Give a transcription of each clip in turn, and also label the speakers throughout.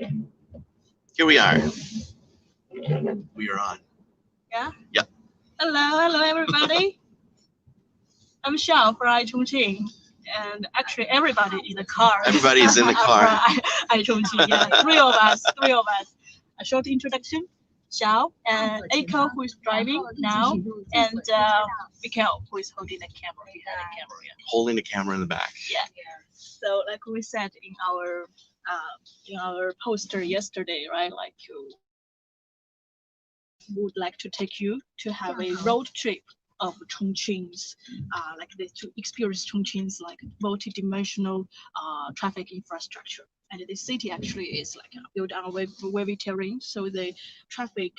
Speaker 1: Here we are. We are on.
Speaker 2: Yeah?
Speaker 1: Yep.
Speaker 2: Hello everybody. I'm Xiao from iChongqing. And actually everybody in the car.
Speaker 1: Everybody is in the car.
Speaker 2: iChongqing, yeah. Three of us. A short introduction. Xiao and Eiko who is driving now, and Mikhail who is holding the camera behind the camera. Yeah.
Speaker 1: Holding the camera in the back.
Speaker 2: Yeah. So like we said in our poster yesterday, right? Like would like to take you to have a road trip of Chongqing's, like this, to experience Chongqing's like multi-dimensional traffic infrastructure. And the city actually is like built on wavy terrain, so the traffic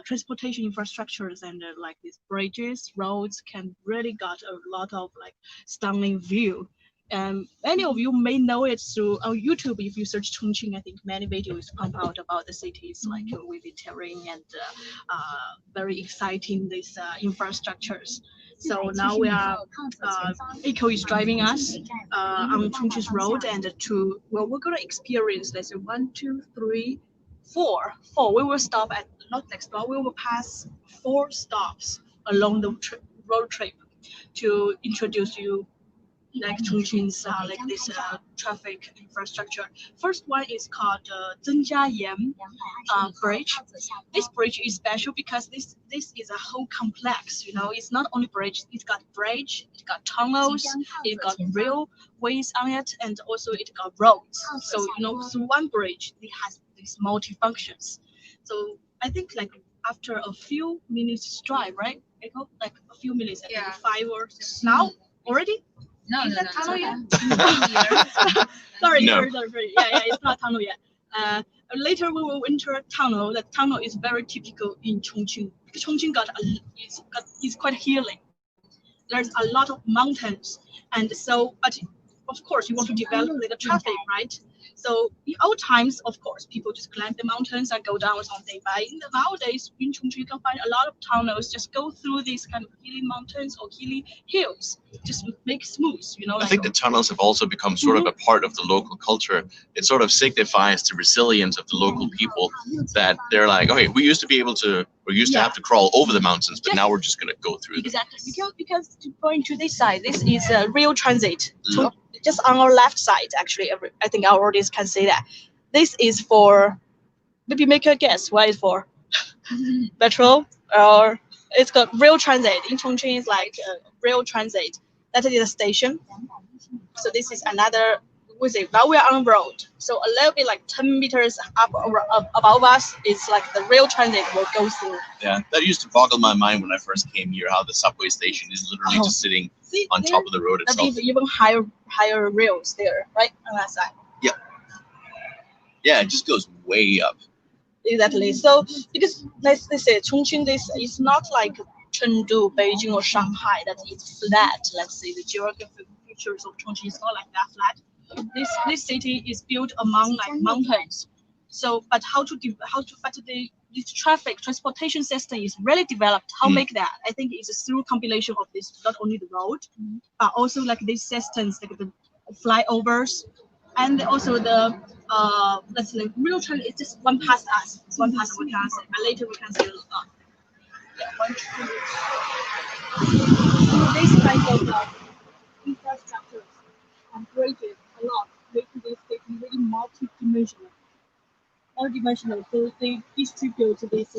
Speaker 2: transportation infrastructures and like these bridges, roads can really got a lot of like stunning view. Many of you may know it through on YouTube. If you search Chongqing, I think many videos pump out about the cities like wavy terrain and very exciting these infrastructures. So now we are, Eiko is driving us on Chongqing's road, and we're gonna experience, let's say, 1, 2, 3, 4. We will stop at, not next stop, we will pass 4 stops along the road trip to introduce you like Chongqing's like this traffic infrastructure. First one is called Zhenjiayan bridge. This bridge is special because this is a whole complex. You know, it's not only bridge. It's got tunnels, it got railways on it, and also it got roads. So you know, through one bridge, it has these multi functions. So I think like after a few minutes drive, right? Echo, like a few minutes, I think 5 or 6 now already.
Speaker 3: No,
Speaker 2: is
Speaker 3: no,
Speaker 2: that
Speaker 3: no,
Speaker 2: tunnel
Speaker 3: it's
Speaker 2: yet? Sorry,
Speaker 1: No.
Speaker 2: sorry. Yeah, it's not tunnel yet. Later we will enter a tunnel. The tunnel is very typical in Chongqing. Because Chongqing is quite healing. There's a lot of mountains, and so, but of course you want to develop the traffic, right? So in old times, of course, people just climb the mountains and go down or something. But nowadays, in Chongqing, you can find a lot of tunnels. Just go through these kind of hilly mountains or hilly hills, just make it smooth. You know.
Speaker 1: I think the tunnels have also become sort of a part of the local culture. It sort of signifies the resilience of the local people, that they're like, okay, we used to have to crawl over the mountains, but now we're just going to go through them.
Speaker 2: Exactly, because to point to this side, this is a rail transit. Just on our left side, actually, I think our audience can say that. This is for, maybe make a guess, what is for? Metro, or it's got rail transit. In Chongqing, it's like rail transit. That is a station. So this is another, now we are on road. So a little bit like 10 meters up above us is like the rail transit will go through.
Speaker 1: Yeah, that used to boggle my mind when I first came here, how the subway station is literally just sitting on top of the road
Speaker 2: That
Speaker 1: itself.
Speaker 2: means even higher rails there, right, on that side.
Speaker 1: Yeah, it just goes way up.
Speaker 2: Exactly. So because let's say Chongqing, this is not like Chengdu, Beijing, or Shanghai that is flat. Let's say the geographic features of Chongqing is not like that flat. This city is built among like mountains. So, but this transportation system is really developed. How make that? I think it's through combination of this, not only the road, but also like these systems, like the flyovers, and also the let's say real train is just one past us, one past we can say, and later we can say one train. This kind of infrastructures and bridges a lot, making this city really multi-dimensional. So they distribute these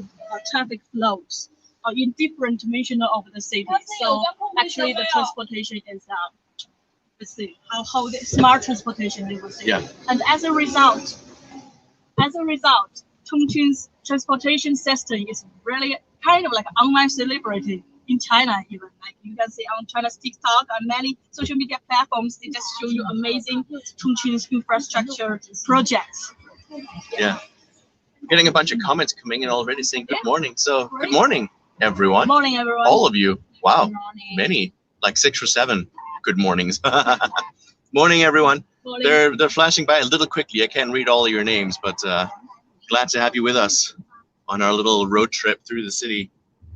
Speaker 2: traffic flows in different dimensions of the city. So actually, the transportation is let's see how the smart transportation they will say.
Speaker 1: Yeah.
Speaker 2: And as a result, Chongqing's transportation system is really kind of like an online celebrity in China. Even like you can see on China's TikTok and many social media platforms, they just show you amazing Chongqing's infrastructure projects.
Speaker 1: Yeah. Getting a bunch of comments coming in already saying good morning. So good morning, everyone.
Speaker 2: Good morning, everyone.
Speaker 1: All of you. Wow.
Speaker 3: Good morning.
Speaker 1: Many, like 6 or 7 good mornings. Morning, everyone.
Speaker 2: Morning.
Speaker 1: They're flashing by a little quickly. I can't read all of your names, but glad to have you with us on our little road trip through the city.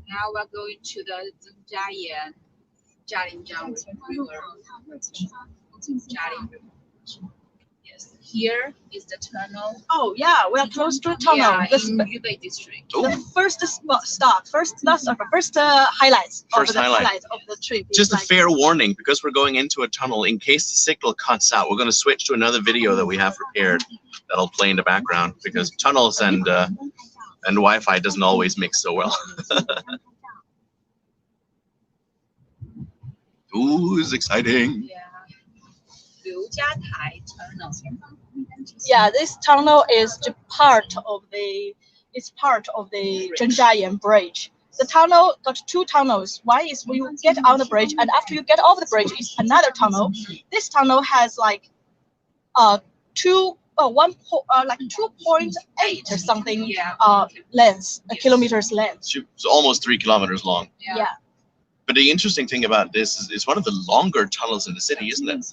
Speaker 3: Now we're going to the Zhenjiayan Jialinjiang River. Jialing. Yes. here is the tunnel.
Speaker 2: Oh yeah, we are close to a tunnel.
Speaker 3: Yeah,
Speaker 2: The
Speaker 3: in Yubei district.
Speaker 2: the first stop, first highlights.
Speaker 1: First
Speaker 2: of the
Speaker 1: highlight.
Speaker 2: highlight of the trip. is
Speaker 1: Just a
Speaker 2: like,
Speaker 1: fair warning, because we're going into a tunnel, in case the signal cuts out, we're going to switch to another video that we have prepared that'll play in the background, because tunnels and Wi-Fi doesn't always mix so well. Ooh, it's exciting.
Speaker 3: Yeah. Liujiatai tunnel.
Speaker 2: Yeah, this tunnel is the part of the Zhenjiayan Bridge. The tunnel got two tunnels. One is when you get on the bridge, and after you get off the bridge, is another tunnel. This tunnel has like 2.8 or something
Speaker 3: Yeah.
Speaker 2: length, kilometers length.
Speaker 1: It's almost 3 kilometers long.
Speaker 2: Yeah.
Speaker 1: But the interesting thing about this is it's one of the longer tunnels in the city, isn't it?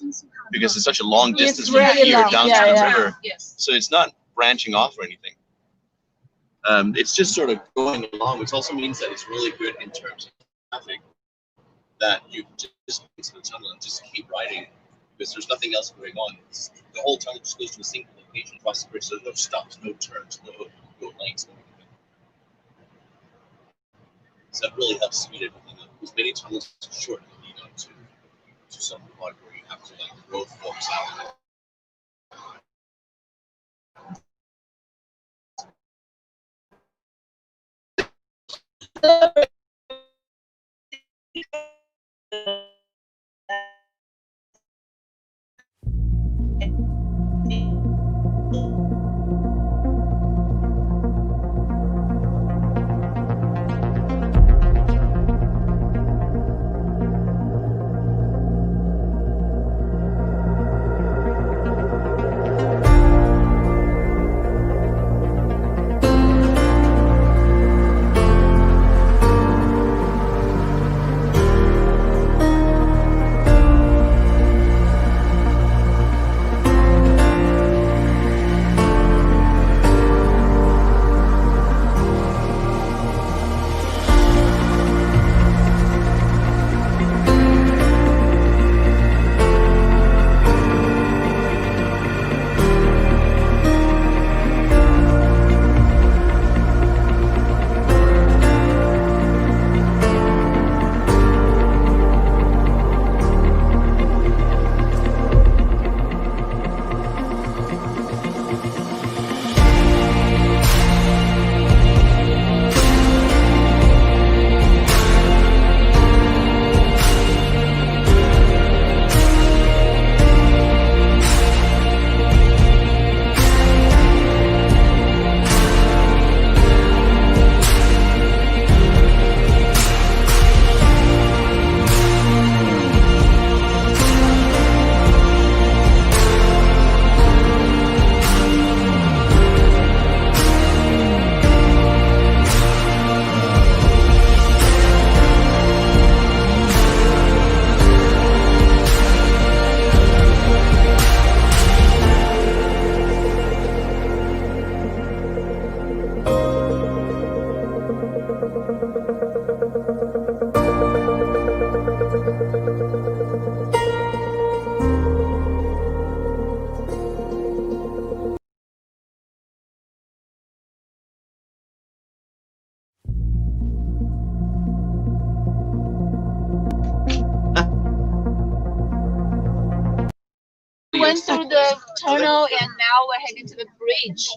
Speaker 1: Because it's such a long
Speaker 2: It's
Speaker 1: distance from
Speaker 2: really
Speaker 1: here
Speaker 2: long,
Speaker 1: down
Speaker 2: yeah,
Speaker 1: to the
Speaker 2: yeah.
Speaker 1: river.
Speaker 3: Yes.
Speaker 1: So it's not branching off or anything. It's just sort of going along, which also means that it's really good in terms of traffic, that you just into the tunnel and just keep riding because there's nothing else going on. The whole tunnel just goes to a single location across the bridge, so there's no stops, no turns, no lanes, no anything. So that really helps speed everything up, because many tunnels are short and lead up to some point where you have to like the road forks out.
Speaker 3: We went through the tunnel and now we're heading to the bridge.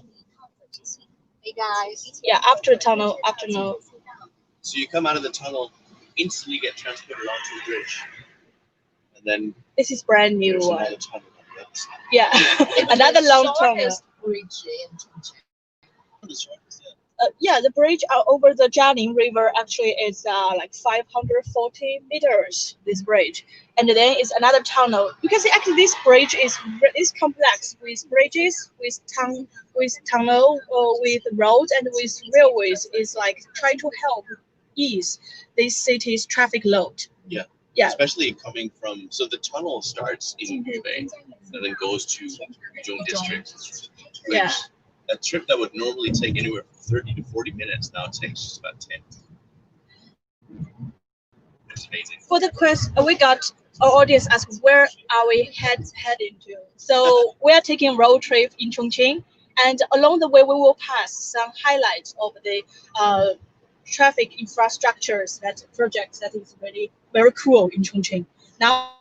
Speaker 3: Hey guys.
Speaker 2: Yeah, after tunnel.
Speaker 1: So you come out of the tunnel, instantly get transported onto the bridge, and then
Speaker 2: This is brand new
Speaker 1: there's
Speaker 2: one.
Speaker 1: another tunnel on the other side.
Speaker 2: Yeah, another long tunnel.
Speaker 3: Shortest bridge in Chongqing.
Speaker 1: The shortest, yeah.
Speaker 2: Yeah, the bridge over the Jianing River actually is like 540 meters. This bridge, and then it's another tunnel. You can see actually this bridge is complex with bridges, with tunnel, with roads, and with railways. It's like trying to help ease this city's traffic load.
Speaker 1: Yeah.
Speaker 2: Yeah.
Speaker 1: Especially coming from, so the tunnel starts in Yubei and then goes to Yuzhong district, which
Speaker 2: Yeah.
Speaker 1: a trip that would normally take anywhere from 30 to 40 minutes now takes just about 10. It's amazing.
Speaker 2: For the quest, we got our audience asks where are we heading to. So we are taking a road trip in Chongqing, and along the way we will pass some highlights of the traffic infrastructures that project that is really very cool in Chongqing. Now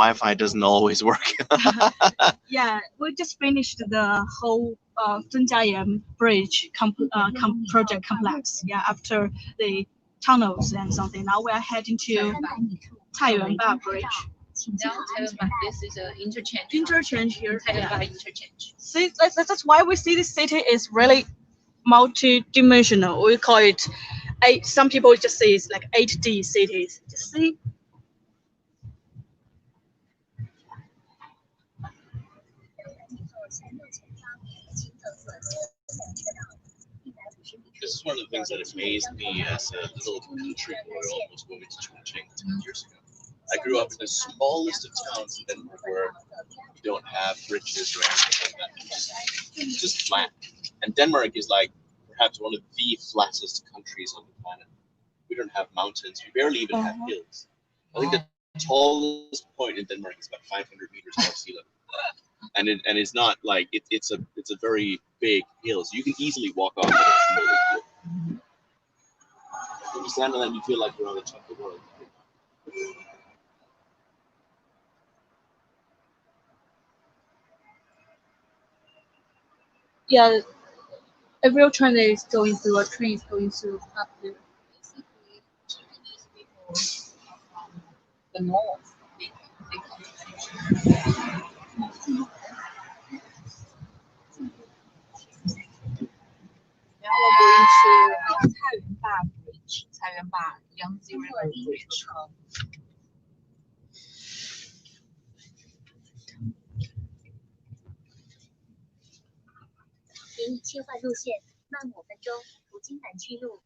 Speaker 1: Wi-Fi doesn't always work.
Speaker 2: yeah, we just finished the whole Zhenjiayuan Bridge project complex. Yeah, after the tunnels and something. Now we are heading to Taiyuanba Bridge.
Speaker 3: This is an interchange.
Speaker 2: Interchange here.
Speaker 3: Taiyuanba interchange.
Speaker 2: See, that's why we see this city is really multi-dimensional. We call it eight. Some people just say it's like 8D cities. Just see.
Speaker 1: This is one of the things that amazed me as a little country boy almost moving to Chongqing 10 years ago. I grew up in the smallest of towns in Denmark where you don't have bridges or anything like that. It's just flat. And Denmark is like perhaps one of the flattest countries on the planet. We don't have mountains. We barely even have hills. I think the tallest point in Denmark is about 500 meters above sea level. And it's not like it's a very big hill, so you can easily walk off it. It's no big deal. When you stand on that, you feel like you're on the top of the world.
Speaker 2: Yeah, a real train is going through. A train is going through up there.
Speaker 3: Basically, Chinese people from the north, they come to Now we're going to Taiyuanba Bridge, Taiyuanba Yangtze River Bridge.
Speaker 4: 请切换路线，慢5分钟，途经南区路，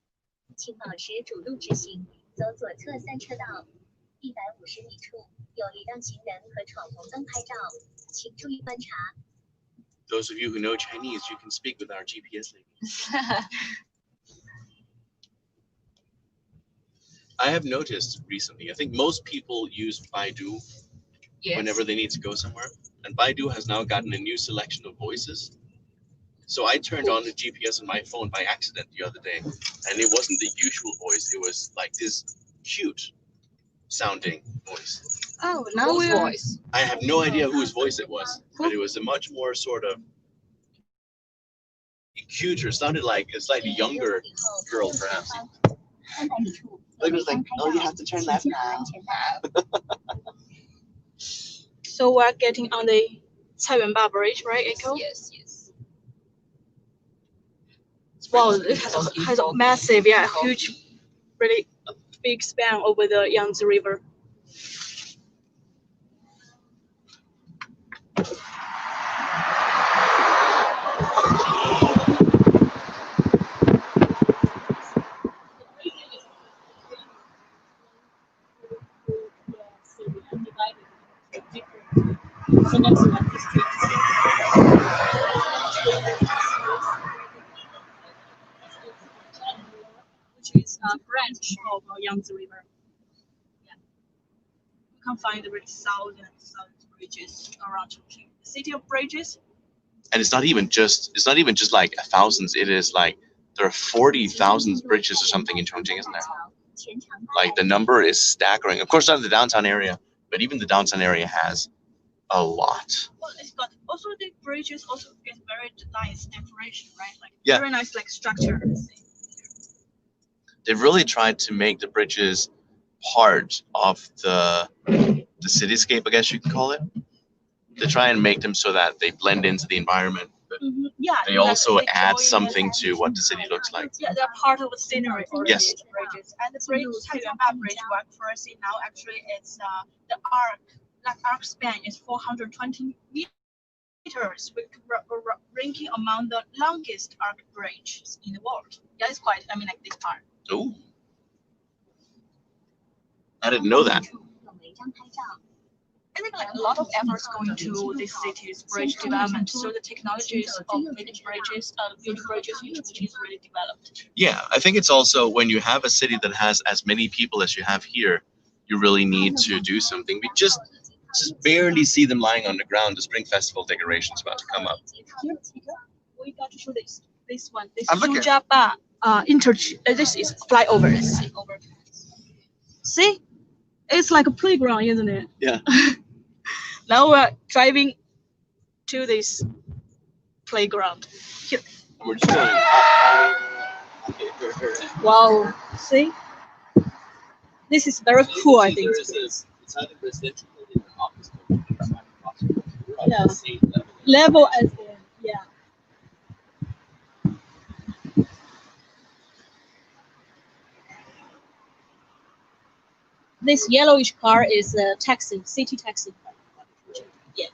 Speaker 4: 请保持主路直行，走左侧3车道。150米处有礼让行人和闯红灯拍照，请注意观察。
Speaker 1: Those of you who know Chinese, you can speak with our GPS lady. I have noticed recently, I think most people use Baidu whenever they need to go somewhere. And Baidu has now gotten a new selection of voices. So I turned on the GPS on my phone by accident the other day, and it wasn't the usual voice. It was like this cute sounding voice.
Speaker 2: Oh, now
Speaker 3: Whose
Speaker 2: we're
Speaker 3: voice?
Speaker 1: I have no idea whose voice it was, but it was a much more sort of cuter. Sounded like a slightly younger girl, perhaps. It was like, oh, you have to turn left now.
Speaker 2: so we're getting on the Caiyuanba Bridge, right, Echo?
Speaker 3: Yes.
Speaker 2: Wow, it has a massive, huge, really big span over the Yangtze River. Which is a branch of Yangtze River. Yeah. You can find really thousands of bridges around Chongqing. The city of bridges.
Speaker 1: And it's not even just like thousands. It is like there are 40,000 bridges or something in Chongqing, isn't there? Like the number is staggering. Of course, not the downtown area, but even the downtown area has a lot.
Speaker 2: Well, it's got also the bridges also get very nice decoration, right? Like
Speaker 1: Yeah.
Speaker 2: very nice like structure.
Speaker 1: They've really tried to make the bridges part of the cityscape, I guess you can call it. They try and make them so that they blend into the environment, but
Speaker 2: Yeah.
Speaker 1: they also add something to what the city looks like.
Speaker 2: Yeah, they're part of the scenery.
Speaker 1: Yes.
Speaker 2: The bridges and the bridge, Caiyuanba Bridge, what first see now actually it's the arc span is 420 meters, which ranking among the longest arc bridges in the world. Yeah, it's quite. I mean, like this part.
Speaker 1: Oh, I didn't know that.
Speaker 2: I think like a lot of efforts going to this city's bridge development. So the technologies of building bridges, is really developed.
Speaker 1: Yeah, I think it's also when you have a city that has as many people as you have here, you really need to do something. We just barely see them lying on the ground. The Spring Festival decorations about to come up.
Speaker 2: We got to show this one. This
Speaker 1: I'm looking.
Speaker 2: Sujaba this is flyover. See, it's like a playground, isn't it?
Speaker 1: Yeah.
Speaker 2: Now we're driving to this playground. Here.
Speaker 1: We're just going.
Speaker 2: Wow. See, this is very cool. I think.
Speaker 1: It's either residential building or office building. We're on
Speaker 2: Yeah.
Speaker 1: the same level.
Speaker 2: Level as the This yellowish car is a taxi, city taxi. Yeah.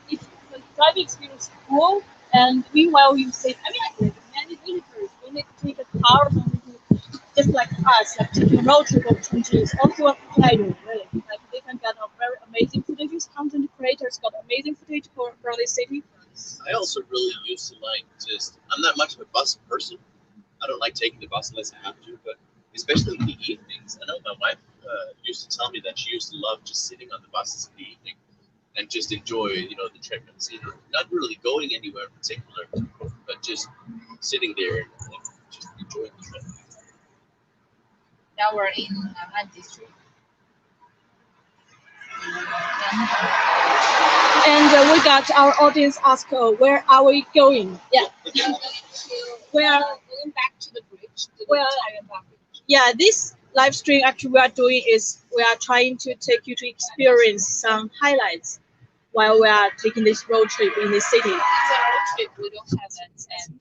Speaker 2: It's the driving experience is cool, and meanwhile you say, I mean, like many visitors when they take a car or something, just like us, like taking a road trip of Chongqing is also a pleasure, really. Like they can get a very amazing footage. Content creators got amazing footage from this city.
Speaker 1: I also really used to like I'm not much of a bus person. I don't like taking the bus unless I have to, but especially in the evenings. I know my wife used to tell me that she used to love just sitting on the buses in the evening and just enjoy, the trip and scenery. Not really going anywhere in particular, but just sitting there and just enjoying the trip.
Speaker 3: Now we're in Han district.
Speaker 2: And we got our audience ask, where are we going? Yeah.
Speaker 3: We are going back to the bridge, to the Caiyuanba Bridge.
Speaker 2: Yeah, this live stream actually we are doing is we are trying to take you to experience some highlights while we are taking this road trip in this city.
Speaker 3: It's a road trip. We don't have an end.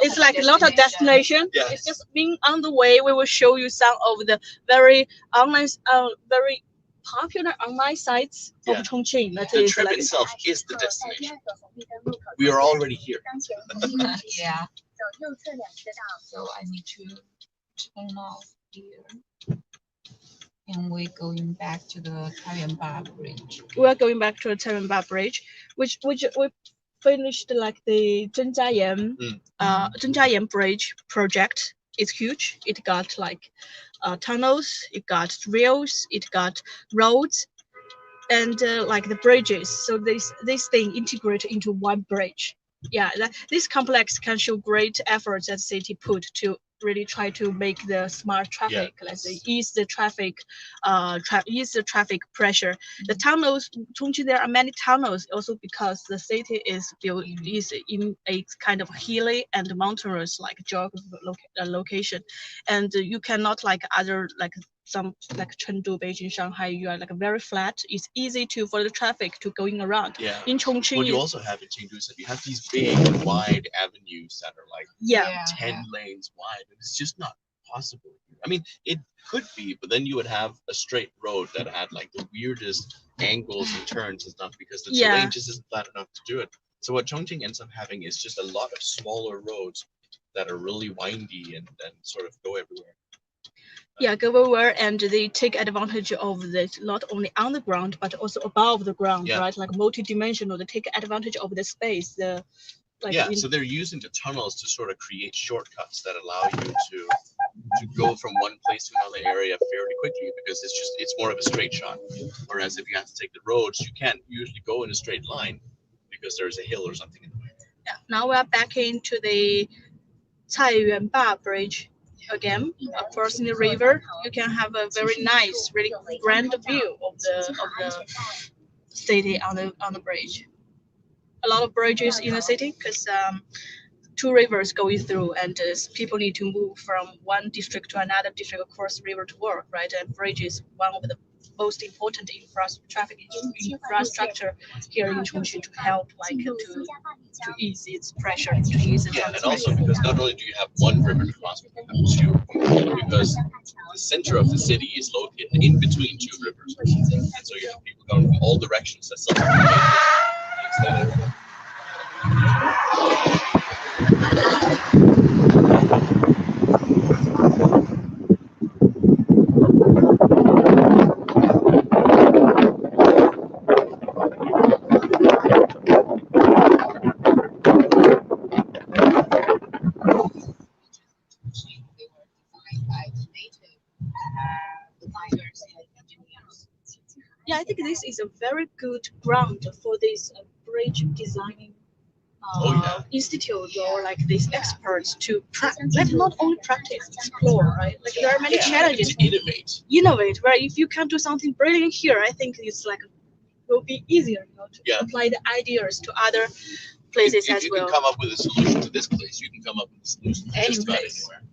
Speaker 2: It's like a lot of destination.
Speaker 1: Yeah.
Speaker 2: It's just being on the way. We will show you some of the very online, very popular online sites of Chongqing. That
Speaker 1: The
Speaker 2: is
Speaker 1: trip
Speaker 2: like
Speaker 1: itself is the destination. We are already here.
Speaker 3: Yeah. So I need to turn off here. And we're going back to the Caiyuanba Bridge.
Speaker 2: we are going back to the Caiyuanba Bridge, which we finished like the Zhenjiayan Bridge project. It's huge. It got like tunnels, it got rails, it got roads, and like the bridges. So this thing integrated into one bridge. Yeah, this complex can show great efforts that city put to really try to make the smart traffic, let's say, ease the traffic pressure. The tunnels, Chongqing, there are many tunnels also because the city is built is in a kind of hilly and mountainous like geographical location, and you cannot like other like some like Chengdu, Beijing, Shanghai, you are like very flat. It's easy for the traffic to going around.
Speaker 1: Yeah.
Speaker 2: In Chongqing,
Speaker 1: what you also have in Chengdu is that you have these big, wide avenues that are like 10 lanes wide, and it's just not possible. I mean, it could be, but then you would have a straight road that had like the weirdest angles and turns and stuff because the terrain just isn't flat enough to do it. So what Chongqing ends up having is just a lot of smaller roads that are really windy and sort of go everywhere.
Speaker 2: Yeah, go everywhere, and they take advantage of this not only on the ground but also above the ground, right? Like multi-dimensional. They take advantage of the space.
Speaker 1: So they're using the tunnels to sort of create shortcuts that allow you to go from one place to another area fairly quickly because it's more of a straight shot. Whereas if you have to take the roads, you can't usually go in a straight line because there's a hill or something in the way.
Speaker 2: Yeah. Now we are back into the Caiyuanba Bridge. Again, crossing the river, you can have a very nice, really grand view of the city on the bridge. A lot of bridges in the city because two rivers going through, and people need to move from one district to another district across the river to work, right? And bridge is one of the most important traffic infrastructure here in Chongqing to help to ease its pressure, to ease its
Speaker 1: and also because not only do you have one river to cross, but you have two, because the center of the city is located in between two rivers, and so you have people going from all directions. That's something that
Speaker 2: Yeah, I think this is a very good ground for this bridge designing institute or like these experts to not only practice, explore, right? Like there are many challenges.
Speaker 1: Innovate.
Speaker 2: Where if you can do something brilliant here, I think it's like will be easier, to apply the ideas to other places as well.
Speaker 1: If you can come up with a solution to this place, you can come up with a solution to just about anywhere.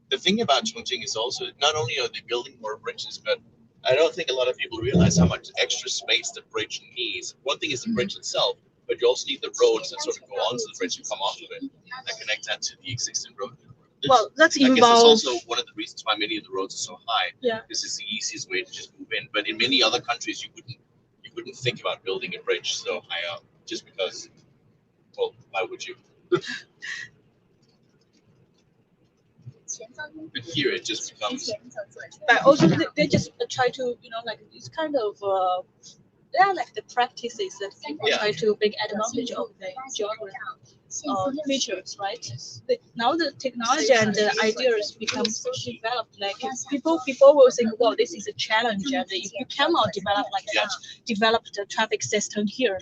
Speaker 1: The thing about Chongqing is also not only are they building more bridges, but I don't think a lot of people realize how much extra space the bridge needs. One thing is the bridge itself, but you also need the roads that sort of go onto the bridge and come off of it and connect that to the existing road.
Speaker 2: Well, that's involved.
Speaker 1: I guess that's also one of the reasons why many of the roads are so high.
Speaker 2: Yeah.
Speaker 1: This is the easiest way to just move in. But in many other countries, you wouldn't think about building a bridge so high up just because. Well, why would you? But here it just becomes.
Speaker 2: But also they just try to like it's kind of like the practices that people try to make advantage of the geography features, right? Now the technology and the ideas become so developed. Like people will think, well, this is a challenge, and if you cannot develop like such developed traffic system here.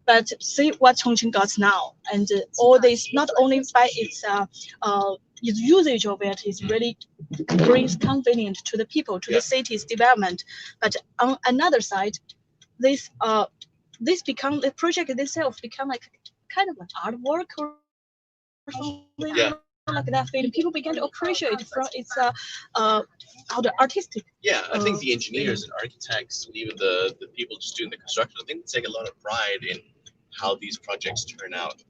Speaker 2: But see what Chongqing got now, and all this not only by its usage of it is really brings convenience to the people, to the city's development. But on another side, this become the project itself become like kind of like artwork or something like that. And people began to appreciate from its how the artistic.
Speaker 1: Yeah, I think the engineers and architects and even the people just doing the construction, I think they take a lot of pride in how these projects turn out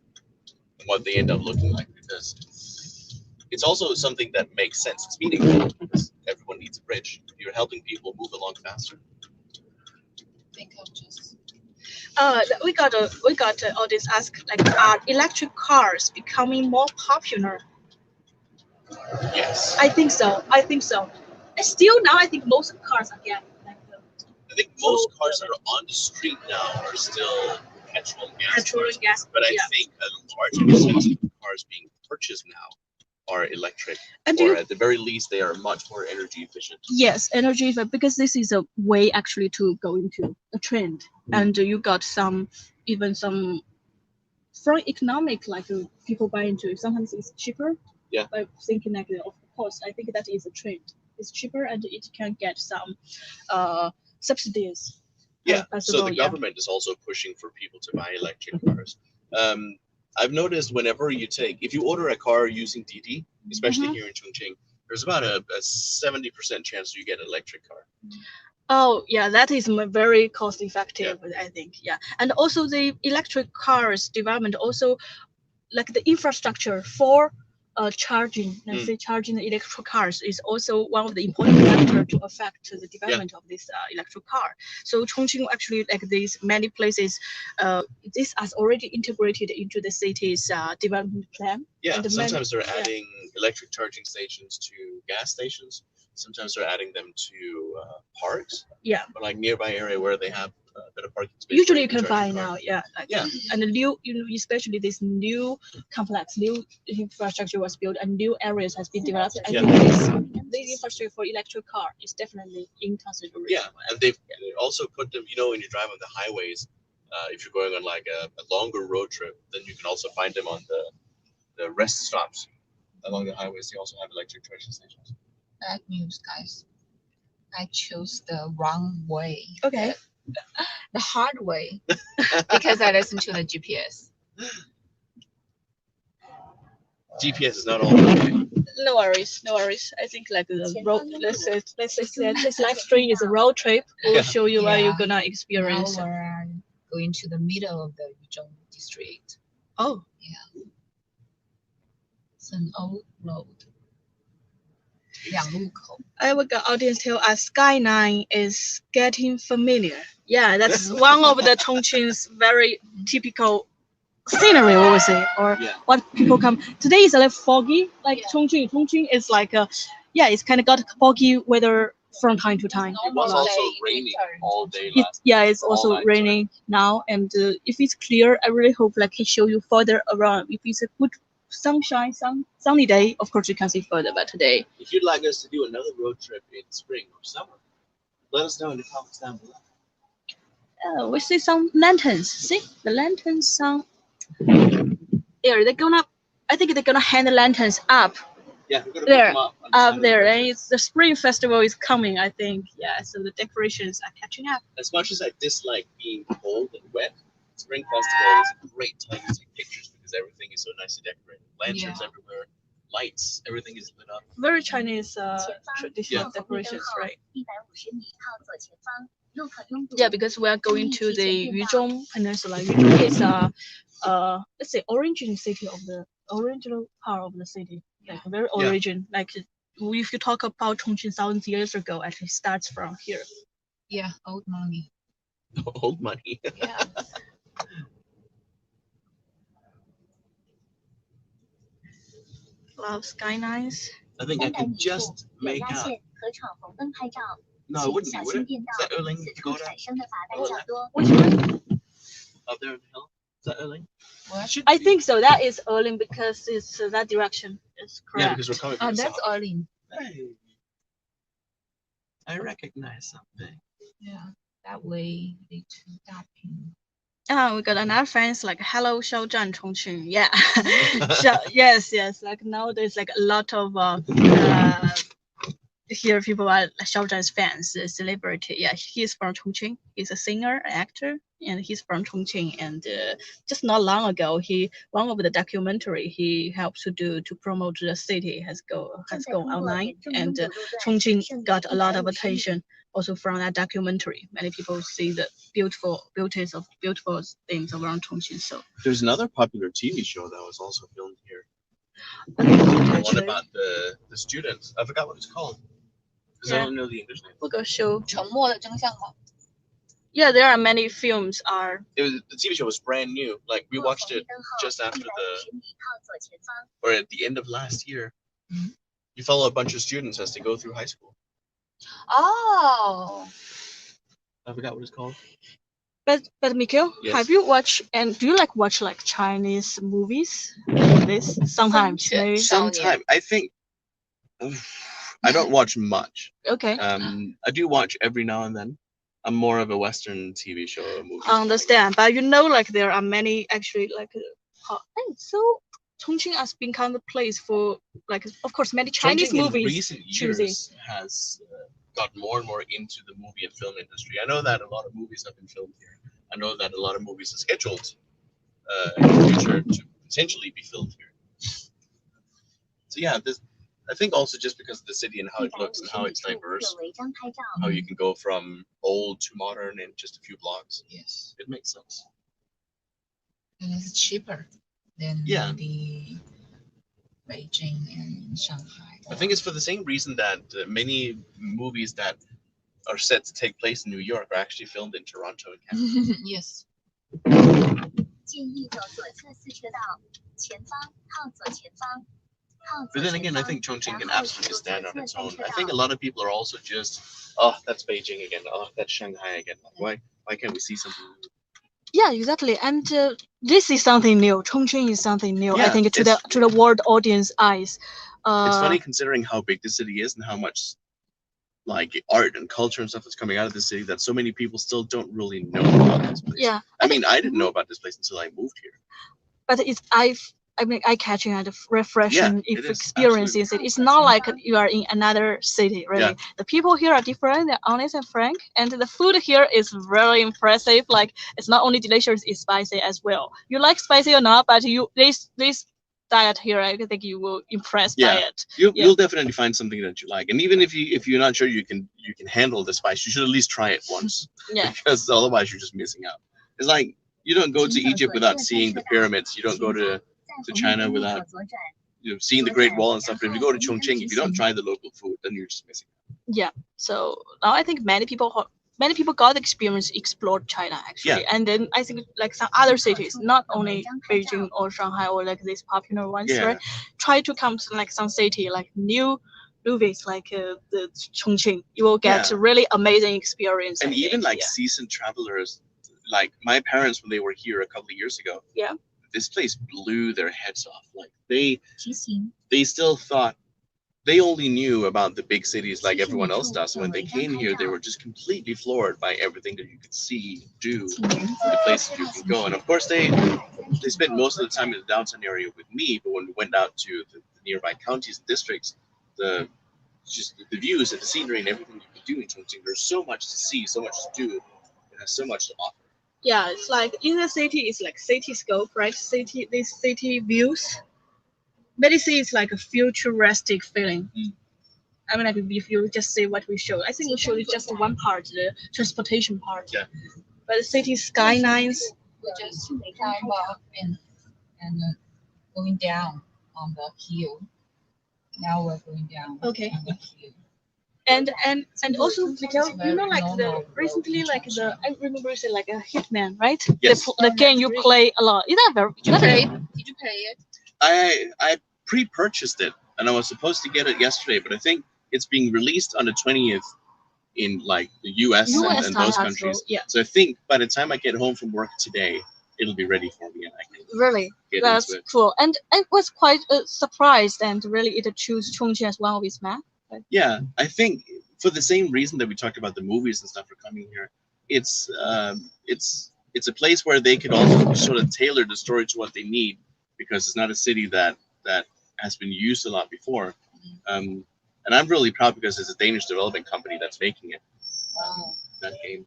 Speaker 1: and what they end up looking like, because it's also something that makes sense. It's meaningful because everyone needs a bridge. You're helping people move along faster.
Speaker 3: Think of just.
Speaker 2: We got audience ask like, are electric cars becoming more popular?
Speaker 1: Yes.
Speaker 2: I think so. And still now, I think most cars are getting like.
Speaker 1: I think most cars that are on the street now are still petrol and gas
Speaker 2: Petrol
Speaker 1: cars.
Speaker 2: and gas.
Speaker 1: But I
Speaker 2: Yeah.
Speaker 1: think a large percentage of cars being purchased now are electric,
Speaker 2: And
Speaker 1: or at the very least, they are much more energy efficient.
Speaker 2: yes, energy, but because this is a way actually to go into a trend, and you got some even some from economic like people buy into it. Sometimes it's cheaper.
Speaker 1: Yeah.
Speaker 2: By thinking like of course, I think that is a trend. It's cheaper and it can get some subsidies.
Speaker 1: Yeah, so
Speaker 2: possible,
Speaker 1: the government is also pushing for people to buy electric cars. I've noticed whenever if you order a car using DD, especially here in Chongqing, there's about a 70% chance you get an electric car.
Speaker 2: Oh yeah, that is very cost effective, I think. Yeah, and also the electric cars development also like the infrastructure for charging, let's say charging the electric cars is also one of the important factor to affect the development of this electric car. So Chongqing actually like these many places, this has already integrated into the city's development plan.
Speaker 1: Yeah,
Speaker 2: and
Speaker 1: sometimes they're adding electric charging stations to gas stations. Sometimes they're adding them to parks.
Speaker 2: Yeah.
Speaker 1: Or like nearby area where they have a bit of parking space.
Speaker 2: Usually you can find now, and the new, especially this new complex, new infrastructure was built, and new areas has been developed. I think this infrastructure for electric car is definitely in consideration.
Speaker 1: Yeah, and they also put them. When you drive on the highways, if you're going on like a longer road trip, then you can also find them on the rest stops along the highways. They also have electric charging stations.
Speaker 3: Bad news, guys. I chose the wrong way.
Speaker 2: Okay.
Speaker 3: The hard way because I listened to the GPS.
Speaker 1: GPS is not all the way.
Speaker 2: No worries, no worries. I think like the road. Let's say this live stream is a road trip. We'll show you where you're gonna experience.
Speaker 3: Now we're going to the middle of the Yuzhong district.
Speaker 2: Oh.
Speaker 3: Yeah. It's an old road.
Speaker 2: Our audience tell us Skyline is getting familiar. Yeah, that's one of the Chongqing's very typical scenery, we would say, or what people come. Today is a little foggy, like Chongqing. Chongqing is like it's kind of got foggy weather from time to time.
Speaker 1: It was also raining all day last.
Speaker 2: It's also raining now, and if it's clear, I really hope like can show you further around. If it's a good sunny day, of course you can see further, but today.
Speaker 1: If you'd like us to do another road trip in spring or summer, let us know in the comments down below.
Speaker 2: We see some lanterns. See the lanterns some. There, I think they're gonna hang the lanterns up.
Speaker 1: Yeah, we're gonna
Speaker 2: there,
Speaker 1: put them up
Speaker 2: there, and the spring festival is coming. I think, so the decorations are catching up.
Speaker 1: As much as I dislike being cold and wet, Spring Festival is a great time to take pictures because everything is so nicely decorated. Lanterns everywhere, lights, everything is lit up.
Speaker 2: Very Chinese traditional decorations, right? Yeah, because we are going to the Yuzhong Peninsula. Yuzhong is let's say origin city of the original part of the city, like very origin. Like if you talk about Chongqing thousands years ago, actually starts from here.
Speaker 3: Yeah, old money.
Speaker 1: Old money.
Speaker 3: Yeah.
Speaker 2: Love skylines.
Speaker 1: I think I can just make out. No, it wouldn't be, would it? Is that Erling?
Speaker 2: Which one?
Speaker 1: Up there in the hill? Is that Erling?
Speaker 2: I think so. That is Erling because it's that direction. It's correct.
Speaker 1: Yeah, because we're coming from the
Speaker 3: that's
Speaker 1: south.
Speaker 3: Erling.
Speaker 1: Hey, I recognize something.
Speaker 3: Yeah, that way lead to Daping.
Speaker 2: We got another fans like hello Xiaozhan Chongqing. Yeah. yes. Like nowadays, like a lot of here people are Xiaozhan's fans, the celebrity. Yeah, he's from Chongqing. He's a singer, an actor, and he's from Chongqing. And just not long ago, one of the documentary he helped to promote the city has gone online, and Chongqing got a lot of attention also from that documentary. Many people see the beautiful things around Chongqing. So
Speaker 1: there's another popular TV show that was also filmed here. One about the students. I forgot what it's called. Because I don't know the English name.
Speaker 2: What show?
Speaker 3: 沉默的真相吗?
Speaker 2: Yeah, there are many films
Speaker 1: the TV show was brand new. Like we watched it just after or at the end of last year.
Speaker 3: Mm-hmm.
Speaker 1: You follow a bunch of students as they go through high school.
Speaker 3: Oh.
Speaker 1: I forgot what it's called.
Speaker 2: But Mikhail,
Speaker 1: Yes.
Speaker 2: have you watched and do you like watch like Chinese movies? Like this sometimes maybe.
Speaker 1: Sometime I think I don't watch much.
Speaker 2: Okay.
Speaker 1: I do watch every now and then. I'm more of a Western TV show or movie.
Speaker 2: I understand, but you know, like there are many actually like. So Chongqing has been kind of place for like, of course, many Chinese
Speaker 1: Chongqing in
Speaker 2: movies.
Speaker 1: recent
Speaker 2: choosing.
Speaker 1: years has got more and more into the movie and film industry. I know that a lot of movies have been filmed here. I know that a lot of movies are scheduled in the future to potentially be filmed here. So yeah, this I think also just because of the city and how it looks and how it's diverse, how you can go from old to modern in just a few blocks.
Speaker 3: Yes.
Speaker 1: It makes sense.
Speaker 3: And it's cheaper than
Speaker 1: Yeah.
Speaker 3: the Beijing and Shanghai.
Speaker 1: I think it's for the same reason that many movies that are set to take place in New York are actually filmed in Toronto and Canada.
Speaker 3: Yes.
Speaker 4: 建议走左侧四车道，前方靠左前方，靠
Speaker 1: But
Speaker 4: 左
Speaker 1: then
Speaker 4: 前
Speaker 1: again, I
Speaker 4: 方，
Speaker 1: think Chongqing
Speaker 4: 然
Speaker 1: can
Speaker 4: 后
Speaker 1: absolutely
Speaker 4: 左
Speaker 1: stand on
Speaker 4: 侧
Speaker 1: its
Speaker 4: 三
Speaker 1: own.
Speaker 4: 车
Speaker 1: I think a
Speaker 4: 道。
Speaker 1: lot of people are also just, oh, that's Beijing again. Oh, that's Shanghai again. Like, why can't we see something new?
Speaker 2: Yeah, exactly. And this is something new. Chongqing is something new. I
Speaker 1: Yeah,
Speaker 2: think to
Speaker 1: it's-
Speaker 2: the world audience eyes.
Speaker 1: It's funny considering how big the city is and how much like art and culture and stuff that's coming out of the city that so many people still don't really know about this place.
Speaker 2: Yeah.
Speaker 1: I mean, I didn't know about this place until I moved here.
Speaker 2: But it's I mean eye-catching and refreshing
Speaker 1: Yeah, it is,
Speaker 2: experiences. It's not like you are in another city. Really,
Speaker 1: Yeah.
Speaker 2: the people here are different. They're honest and frank, and the food here is very impressive. Like it's not only delicious, it's spicy as well. You like spicy or not, but this diet here, I think you will impressed by
Speaker 1: Yeah.
Speaker 2: it.
Speaker 1: You'll definitely find something that you like, and even if you're not sure you can handle the spice, you should at least try it once.
Speaker 2: Yeah.
Speaker 1: Because otherwise you're just missing out. It's like you don't go to Egypt without seeing the pyramids. You don't go to China without seeing the Great Wall and stuff. But if you go to Chongqing, if you don't try the local food, then you're just missing out.
Speaker 2: Yeah. So now I think many people got the experience explored China actually,
Speaker 1: Yeah.
Speaker 2: and then I think like some other cities, not only Beijing or Shanghai or like these popular ones,
Speaker 1: Yeah.
Speaker 2: right? Try to come to like some city like new movies like the Chongqing. You will get
Speaker 1: Yeah.
Speaker 2: really amazing experience.
Speaker 1: And
Speaker 2: I
Speaker 1: even
Speaker 2: think,
Speaker 1: like
Speaker 2: yeah.
Speaker 1: seasoned travelers, like my parents when they were here a couple of years ago.
Speaker 2: Yeah.
Speaker 1: This place blew their heads off. Like they
Speaker 4: 直行
Speaker 1: still thought they only knew about the big cities like everyone else does. When they came here, they were just completely floored by everything that you could see, do,
Speaker 4: 请人
Speaker 1: the places you can go. And of course, they spent most of the time in the downtown area with me. But when we went out to the nearby counties and districts, the views and the scenery and everything you can do in Chongqing, there's so much to see, so much to do. It has so much to offer.
Speaker 2: Yeah, it's like in the city, it's like city scope, right? These city views. Many see it's like a futuristic feeling.
Speaker 1: Mm.
Speaker 2: I mean, like if you just say what we showed, I think we showed just one part, the transportation part.
Speaker 1: Yeah.
Speaker 2: But the city skylines.
Speaker 3: We just climb up and going down on the hill. Now we're going down
Speaker 2: Okay.
Speaker 3: on the hill.
Speaker 2: And also because you know like the recently like the I remember you said like a Hitman, right?
Speaker 1: Yes.
Speaker 2: The game you play a lot. Is that very?
Speaker 3: Did you play? Did you play it?
Speaker 1: I pre-purchased it and I was supposed to get it yesterday, but I think it's being released on the 20th in like the US,
Speaker 2: US
Speaker 1: and
Speaker 2: time
Speaker 1: those
Speaker 2: as
Speaker 1: countries.
Speaker 2: well, yeah.
Speaker 1: So I think by the time I get home from work today, it'll be ready for me and I can
Speaker 2: Really,
Speaker 1: get
Speaker 2: that's
Speaker 1: into it.
Speaker 2: cool. And I was quite surprised and really it chose Chongqing as one of its map.
Speaker 1: Yeah, I think for the same reason that we talked about the movies and stuff are coming here, it's a place where they could also sort of tailor the story to what they need because it's not a city that has been used a lot before. And I'm really proud because it's a Danish development company that's making it,
Speaker 3: Wow.
Speaker 1: that game.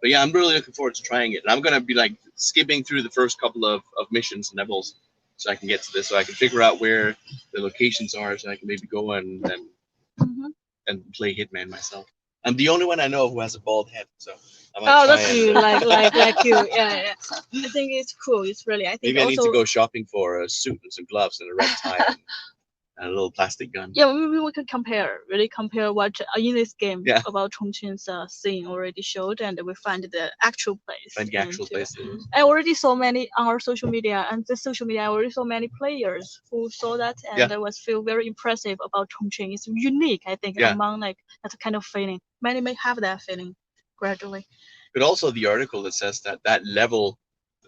Speaker 1: But yeah, I'm really looking forward to trying it. And I'm gonna be like skipping through the first couple of missions and levels so I can get to this, so I can figure out where the locations are, so I can maybe go and play Hitman myself. I'm the only one I know who has a bald head, so I might
Speaker 2: Oh,
Speaker 1: try
Speaker 2: that's
Speaker 1: and,
Speaker 2: you, like you, yeah. I think it's cool. It's really, I think
Speaker 1: maybe I need
Speaker 2: also,
Speaker 1: to go shopping for a suit and some gloves and a red tie and a little plastic gun.
Speaker 2: yeah, we can really compare what in this game
Speaker 1: Yeah.
Speaker 2: about Chongqing's scene already showed, and we find the actual place.
Speaker 1: Find the actual
Speaker 2: And,
Speaker 1: place.
Speaker 2: I already saw many on our social media, and the social media I already saw many players who saw that, and
Speaker 1: Yeah.
Speaker 2: I was feel very impressive about Chongqing. It's unique, I think,
Speaker 1: Yeah.
Speaker 2: among like that kind of feeling. Many may have that feeling gradually.
Speaker 1: But also the article that says that that level,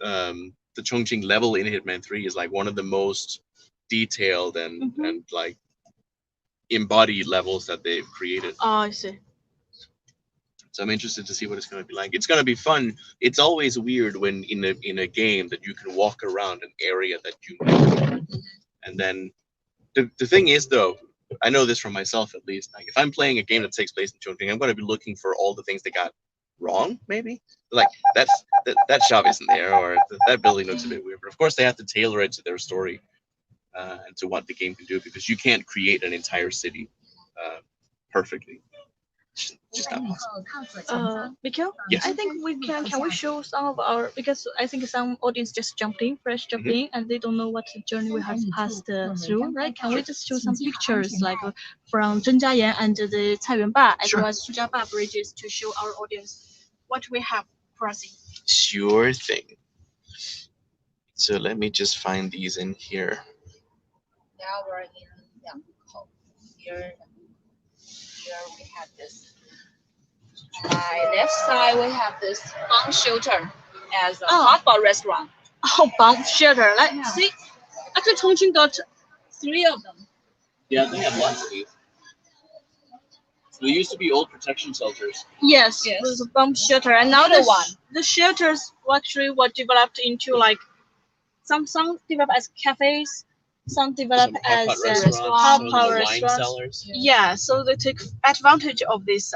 Speaker 1: the Chongqing level in Hitman 3 is like one of the most detailed and like embodied levels that they've created.
Speaker 2: Oh, I see.
Speaker 1: So I'm interested to see what it's going to be like. It's going to be fun. It's always weird when in a game that you can walk around an area that you know. And then the thing is though, I know this from myself at least. Like if I'm playing a game that takes place in Chongqing, I'm going to be looking for all the things they got wrong. Maybe like that shop isn't there, or that building looks a bit weird. But of course, they have to tailor it to their story and to what the game can do, because you can't create an entire city perfectly. Just not possible.
Speaker 2: Mikhail,
Speaker 1: Yes.
Speaker 2: I think we can we show some of our, because I think some audience just jumped in, fresh jumped in, and they don't know what journey we have passed through, right? Can we just show some pictures like from Zhenjiayan and the Caiyuanba as well as Shujiaba bridges to show our audience what we have crossing?
Speaker 1: Sure thing. So let me just find these in here.
Speaker 3: Now we're in Yangkou. Here we have this. My left side we have this bomb shelter as a hotpot restaurant.
Speaker 2: Oh, bomb shelter. Let's see. Actually, Chongqing got 3 of them.
Speaker 1: Yeah, they have lots of these. There used to be old protection shelters.
Speaker 2: Yes,
Speaker 3: Yes.
Speaker 2: there's a bomb shelter, and now the shelters actually were developed into like some developed as cafes, some developed
Speaker 1: Some
Speaker 2: as
Speaker 1: hot
Speaker 2: hot pot
Speaker 1: wine
Speaker 2: restaurants.
Speaker 1: cellars.
Speaker 2: Yeah, so they take advantage of these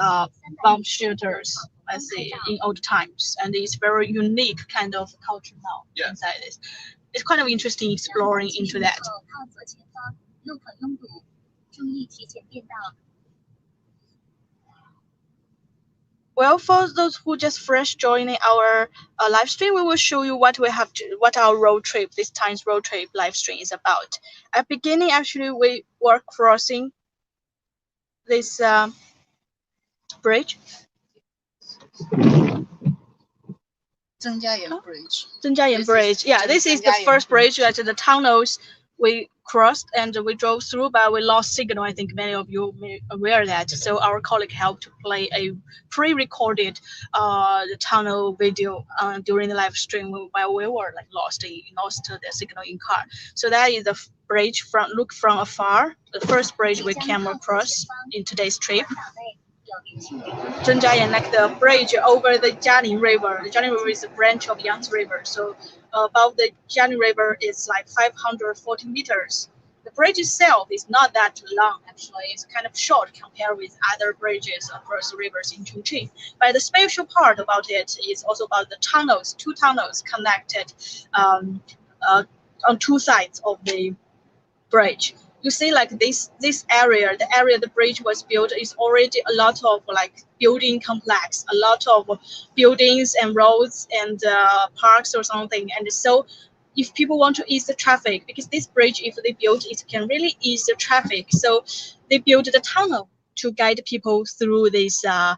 Speaker 2: bomb shelters, I say, in old times, and it's very unique kind of culture now
Speaker 1: Yeah.
Speaker 2: inside this. It's kind of interesting exploring into that.
Speaker 4: 靠左前方，路口拥堵，注意提前变道。
Speaker 2: Well, for those who just fresh joining our live stream, we will show you what what our road trip, this time's road trip live stream is about. At beginning, actually, we were crossing this bridge,
Speaker 3: Zhenjiayan Bridge.
Speaker 2: Zhenjiayan Bridge. Yeah, this is the first bridge that the tunnels we crossed and we drove through, but we lost signal. I think many of you may aware that. So our colleague helped to play a pre-recorded the tunnel video during the live stream while we were like lost the signal in car. So that is the bridge look from afar. The first bridge we came across in today's trip.
Speaker 4: 有联系人。
Speaker 2: Zhenjiayan, like the bridge over the Jialing River. The Jialing River is a branch of Yangtze River. So above the Jialing River is like 540 meters. The bridge itself is not that long, actually. It's kind of short compared with other bridges across the rivers in Chongqing. But the special part about it is also about the tunnels. 2 tunnels connected on 2 sides of the bridge. You see, like this area, the area the bridge was built is already a lot of like building complex, a lot of buildings and roads and parks or something. And so if people want to ease the traffic, because this bridge, if they build it, can really ease the traffic. So they built the tunnel to guide people through this, to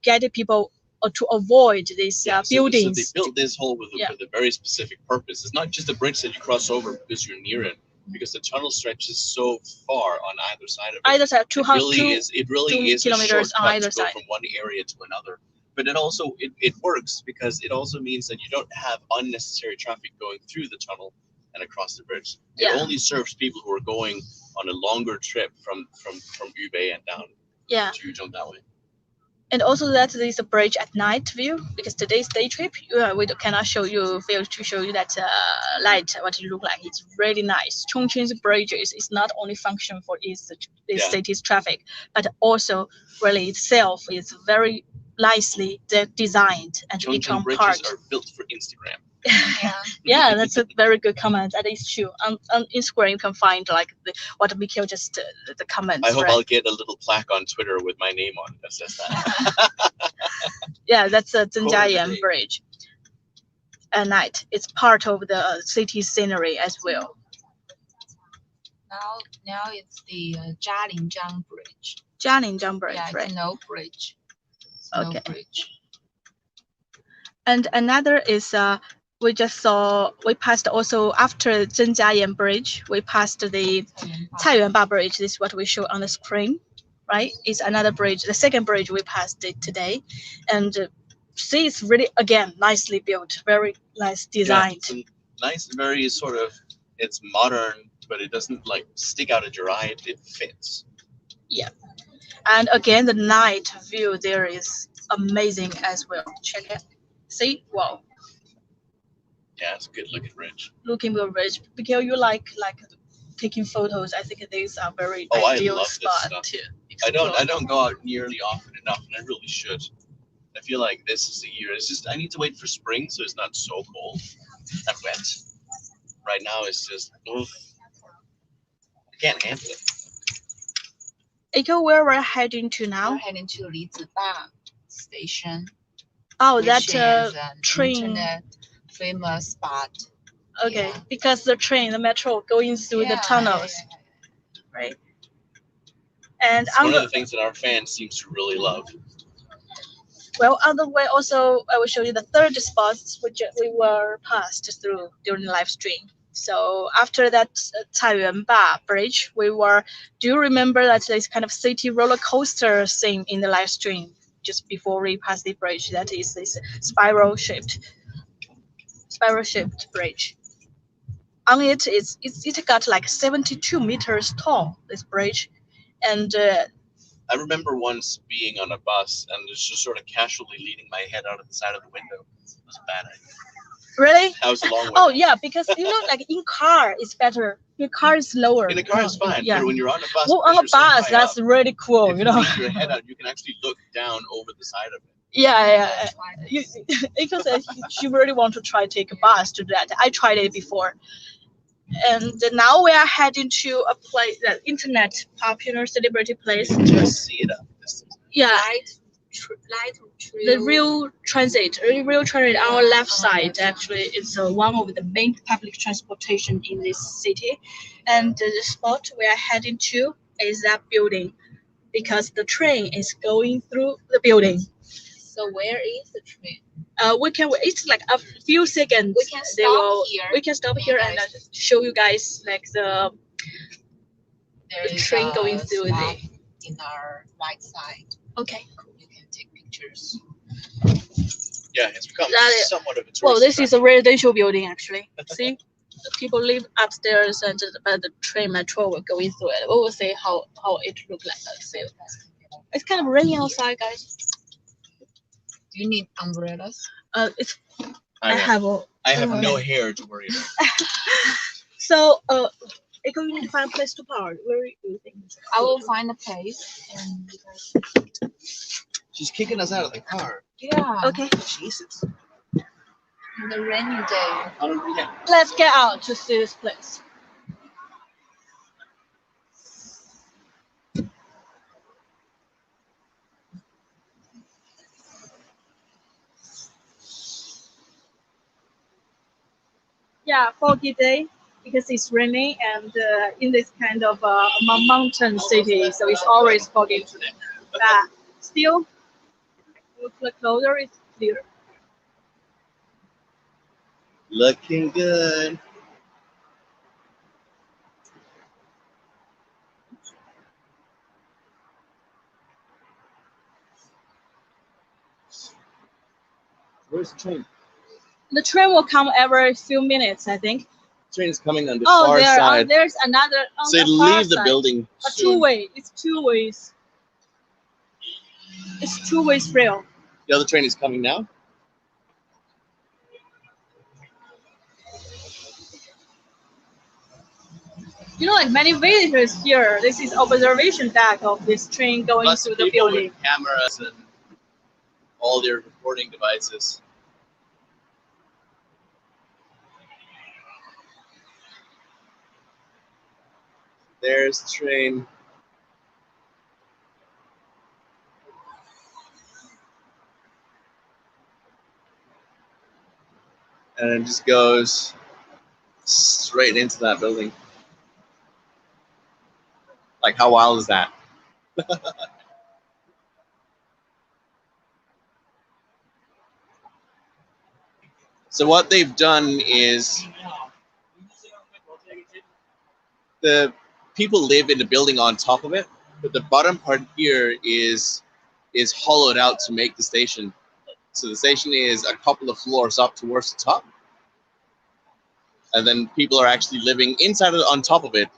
Speaker 2: guide people to avoid these buildings.
Speaker 1: So they built this hole with a very specific purpose. It's not just a bridge that you cross over because you're near it, because the tunnel stretches so far on either side of it.
Speaker 2: Either side,
Speaker 1: It really is
Speaker 2: kilometers
Speaker 1: a shortcut
Speaker 2: on either
Speaker 1: to go
Speaker 2: side.
Speaker 1: from one area to another. But it works because it also means that you don't have unnecessary traffic going through the tunnel and across the bridge. It only serves people who are going on a longer trip from Yubei and down to Yuzhong that way.
Speaker 2: And also that there is a bridge at night view, because today's day trip, we cannot fail to show you that light, what it look like. It's really nice. Chongqing's bridges is not only function for its city's traffic, but also really itself is very nicely designed and become
Speaker 1: bridges
Speaker 2: part.
Speaker 1: Are built for Instagram.
Speaker 2: Yeah, that's a very good comment. That is true. On Instagram, you can find like what Mikhail just the comments.
Speaker 1: I hope
Speaker 2: right?
Speaker 1: I'll get a little plaque on Twitter with my name on it that says that.
Speaker 2: Yeah, that's a Zhenjiayan Bridge. At night, it's part of the city scenery as well.
Speaker 3: Now it's the Jialinjiang Bridge.
Speaker 2: Jialinjiang Bridge,
Speaker 3: yeah,
Speaker 2: right?
Speaker 3: Snow Bridge.
Speaker 2: Okay. And another is we passed also after Zhenjiayan Bridge, we passed the Caiyuanba Bridge. This is what we show on the screen, right? It's another bridge, the second bridge we passed it today. And see, it's really again nicely built, very nice designed.
Speaker 1: Yeah, it's nice, very sort of. It's modern, but it doesn't like stick out at your eye. It fits.
Speaker 2: Yeah, and again the night view there is amazing as well. Check it. See, wow,
Speaker 1: Yeah, it's a good looking bridge.
Speaker 2: looking very rich. Because you like taking photos, I think these are very
Speaker 1: Oh, I
Speaker 2: ideal
Speaker 1: love this
Speaker 2: spot
Speaker 1: stuff.
Speaker 2: to
Speaker 1: I
Speaker 2: explore.
Speaker 1: don't go out nearly often enough, and I really should. I feel like this is the year. It's just I need to wait for spring, so it's not so cold and wet. Right now, it's just oof, I can't handle it.
Speaker 2: Echo, where we're heading to
Speaker 3: We're
Speaker 2: now?
Speaker 3: heading to Liziba station,
Speaker 2: Oh,
Speaker 3: which
Speaker 2: that
Speaker 3: is an
Speaker 2: train.
Speaker 3: internet famous spot.
Speaker 2: Okay,
Speaker 3: Yeah.
Speaker 2: because the train, the metro, going through the tunnels, right? And
Speaker 1: It's
Speaker 2: on
Speaker 1: one of
Speaker 2: the
Speaker 1: the things that our fans seems to really love.
Speaker 2: well, on the way also, I will show you the third spot which we were passed through during the live stream. So after that Taiyuanba bridge, we were. Do you remember that this kind of city roller coaster thing in the live stream just before we pass the bridge? That is this spiral shaped bridge. On it, it got like 72 meters tall. This bridge, and
Speaker 1: I remember once being on a bus and just sort of casually leaning my head out of the side of the window. It was a bad idea.
Speaker 2: really.
Speaker 1: That was a long way.
Speaker 2: Oh yeah, because like in car it's better. Your car is lower.
Speaker 1: In a car, it's fine,
Speaker 2: Yeah.
Speaker 1: but when you're on a bus,
Speaker 2: Well, on a
Speaker 1: because you're so
Speaker 2: bus,
Speaker 1: high
Speaker 2: that's
Speaker 1: up,
Speaker 2: really cool.
Speaker 1: if
Speaker 2: You know.
Speaker 1: lean your head out, you can actually look down over the side of it.
Speaker 2: Yeah. You, because you really want to try take a bus to that. I tried it before, and now we are heading to a place, that internet popular celebrity place.
Speaker 1: Just see it up.
Speaker 2: Yeah,
Speaker 3: Light
Speaker 2: the real transit on our left side. Actually, it's one of the main public transportation in this city, and the spot we are heading to is that building, because the train is going through the building.
Speaker 3: So where is the train?
Speaker 2: We can. It's like a few seconds.
Speaker 3: We can stop here.
Speaker 2: We can stop here and show you guys like the
Speaker 3: There is
Speaker 2: train going
Speaker 3: a
Speaker 2: through
Speaker 3: stop
Speaker 2: the.
Speaker 3: in our right side.
Speaker 2: Okay.
Speaker 3: You can take pictures.
Speaker 1: Yeah, it's become
Speaker 2: That is-
Speaker 1: somewhat of a tourist
Speaker 2: Well, this is a
Speaker 1: attraction.
Speaker 2: residential building actually. See, the people live upstairs, and the train metro will go through it. We will see how it look like. Let's see. It's kind of raining outside, guys.
Speaker 3: Do you need umbrellas?
Speaker 2: It's I have a.
Speaker 1: I have no hair to worry about.
Speaker 2: So Echo, you need to find a place to park. Where do you think?
Speaker 3: I will find a place. And
Speaker 1: She's kicking us out of the car.
Speaker 3: yeah.
Speaker 2: Okay.
Speaker 1: Jesus.
Speaker 3: In the rainy day.
Speaker 1: Yeah.
Speaker 2: Let's get out to see this place. Yeah, foggy day because it's raining, and in this kind of mountain city, so it's always foggy. Still, look closer, it's clear.
Speaker 1: Looking good. Where's the train?
Speaker 2: The train will come every few minutes, I think.
Speaker 1: The train is coming on the
Speaker 2: Oh,
Speaker 1: far side.
Speaker 2: there's another. On
Speaker 1: So
Speaker 2: the
Speaker 1: it'll
Speaker 2: far
Speaker 1: leave the
Speaker 2: side.
Speaker 1: building
Speaker 2: A
Speaker 1: soon.
Speaker 2: two-way. It's two ways. It's two-way rail.
Speaker 1: The other train is coming now.
Speaker 2: You know, like many visitors here, this is observation deck of this train going
Speaker 1: Plus
Speaker 2: through the
Speaker 1: people
Speaker 2: building.
Speaker 1: with cameras and all their recording devices. There's the train. And it just goes straight into that building. Like, how wild is that? So what they've done is the people live in the building on top of it, but the bottom part here is hollowed out to make the station. So the station is a couple of floors up towards the top. And then people are actually living inside of, on top of it,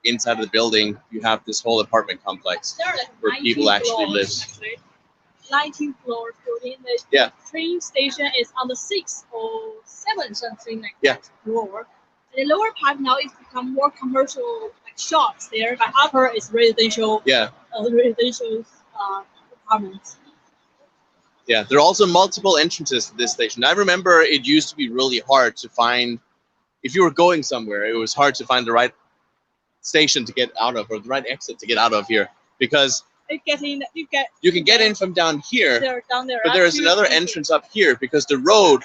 Speaker 1: inside of the building. You have this whole apartment complex
Speaker 2: There are like
Speaker 1: where
Speaker 2: 19
Speaker 1: people actually live.
Speaker 2: floors, actually. 19 floors building. The
Speaker 1: Yeah.
Speaker 2: train station is on the 6th or 7th, something like
Speaker 1: Yeah.
Speaker 2: that floor. And the lower part now is become more commercial, like shops there, but upper is residential.
Speaker 1: Yeah.
Speaker 2: Residential apartments.
Speaker 1: Yeah, there are also multiple entrances to this station. I remember it used to be really hard to find, if you were going somewhere, it was hard to find the right station to get out of, or the right exit to get out of here, because
Speaker 2: You
Speaker 1: you can get in from down here,
Speaker 2: there, down there.
Speaker 1: but there is another entrance up here because the road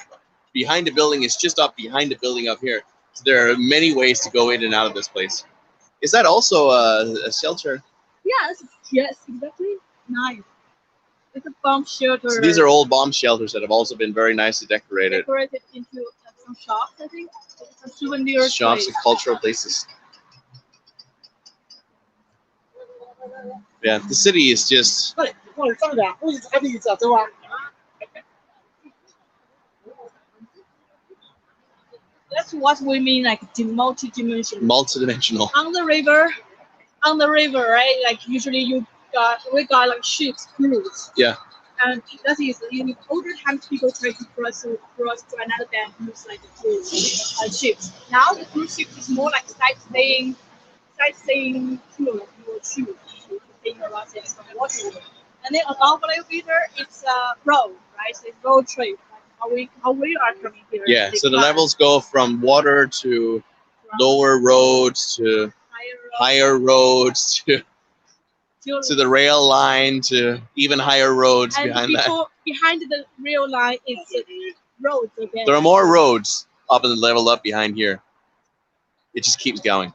Speaker 1: behind the building is just up behind the building up here. So there are many ways to go in and out of this place. Is that also a shelter?
Speaker 2: Yes, exactly. Nice. It's a bomb shelter.
Speaker 1: So these are old bomb shelters that have also been very nicely decorated.
Speaker 2: Decorated into some shops, I think. Some souvenir
Speaker 1: Shops
Speaker 2: place.
Speaker 1: and cultural places. Yeah, the city is just
Speaker 2: That's what we mean, like multi-dimensional.
Speaker 1: multidimensional.
Speaker 2: On the river, right? Like usually we got like ships, cruise.
Speaker 1: Yeah.
Speaker 2: And that is in older times people try to cross to another bank use like the cruise ships. Now the cruise ship is more like sightseeing tour. You will choose to think around it from water. And then above a little bit it's a road, right? So it's road trip. Like how we are coming here.
Speaker 1: Yeah, so the levels go from water to lower roads to higher roads to the rail line to even higher roads
Speaker 2: and
Speaker 1: behind that.
Speaker 2: Behind the rail line is roads again.
Speaker 1: There are more roads up in the level up behind here. It just keeps going.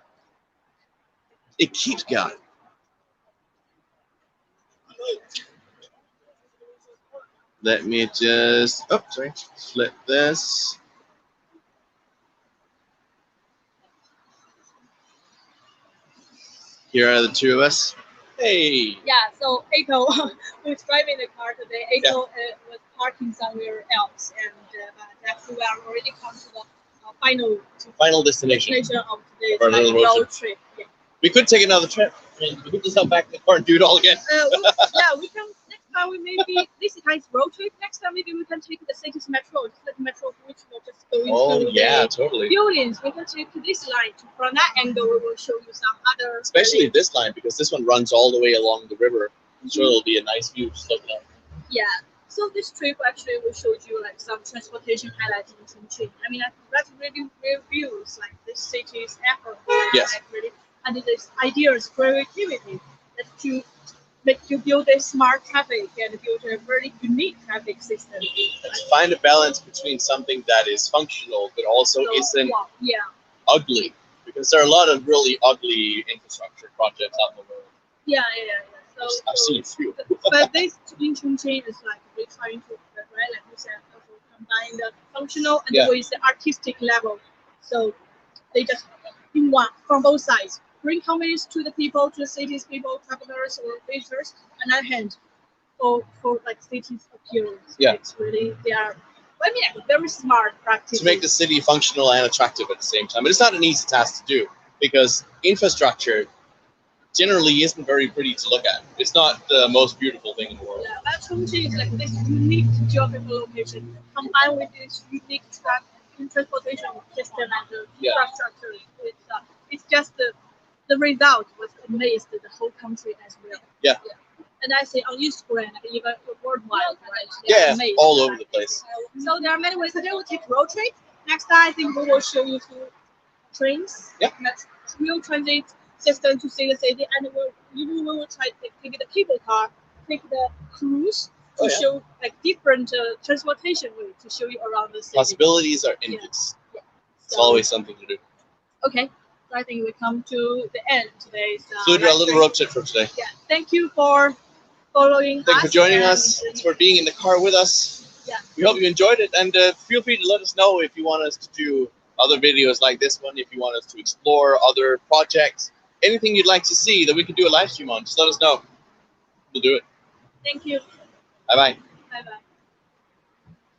Speaker 1: It keeps going. Let me just, flip this. Here are the two of us. Hey.
Speaker 2: Yeah, so Eiko was driving the car today. Eiko was parking somewhere else, and we are already come to the final
Speaker 1: Destination.
Speaker 2: of today's
Speaker 1: Of our little road
Speaker 2: road trip. Yeah.
Speaker 1: We could take another trip. I mean, we could just come back to the car and do it all again.
Speaker 2: We can. Next time we maybe this is nice road trip. Next time maybe we can take the city's metro, which will just go into the
Speaker 1: totally.
Speaker 2: buildings. We can take this line. From that angle, we will show you some other.
Speaker 1: Especially this line, because this one runs all the way along the river. So it'll be a nice view just looking at.
Speaker 2: Yeah. So this trip actually will show you like some transportation highlights in Chongqing. I mean, that's really reviews like this city's effort.
Speaker 1: Yes.
Speaker 2: Like, really, and this ideas, creativity that to make you build a smart traffic and build a very unique traffic system.
Speaker 1: To find a balance between something that is functional but also isn't ugly, because there are a lot of really ugly infrastructure projects out in the world.
Speaker 2: Yeah. So,
Speaker 1: I've seen a few.
Speaker 2: But this in Chongqing is like we're trying to, right, like you said, also combine the functional and with the artistic level. So they just in one from both sides. Bring convenience to the people, to the city's people, travelers or visitors, on that hand, for like city's appearance.
Speaker 1: Yeah.
Speaker 2: It's really very smart practice.
Speaker 1: To make the city functional and attractive at the same time. But it's not an easy task to do, because infrastructure generally isn't very pretty to look at. It's not the most beautiful thing in the world.
Speaker 2: Yeah, but Chongqing is like this unique geographical location combined with this unique transportation system and the infrastructure. It's just the result was amazed the whole country as well.
Speaker 1: Yeah.
Speaker 2: And I say on Instagram, even worldwide, right?
Speaker 1: Yeah, all over the place.
Speaker 2: So there are many ways. Today we'll take road trip. Next time I think we will show you two trains.
Speaker 1: Yeah.
Speaker 2: That's real transit system to see the city, and we will try to take the cable car, take the cruise to show like different transportation ways to show you around the city.
Speaker 1: Possibilities are endless.
Speaker 2: Yeah.
Speaker 1: It's always something to do.
Speaker 2: Okay. So I think we come to the end today.
Speaker 1: Included our little road trip for today.
Speaker 2: Yeah. Thank you for following us.
Speaker 1: Thanks for joining us. Thanks for being in the car with us.
Speaker 2: Yeah.
Speaker 1: We hope you enjoyed it, and feel free to let us know if you want us to do other videos like this one, if you want us to explore other projects, anything you'd like to see that we could do a live stream on, just let us know. We'll do it.
Speaker 2: Thank you.
Speaker 1: Bye-bye.
Speaker 2: Bye-bye.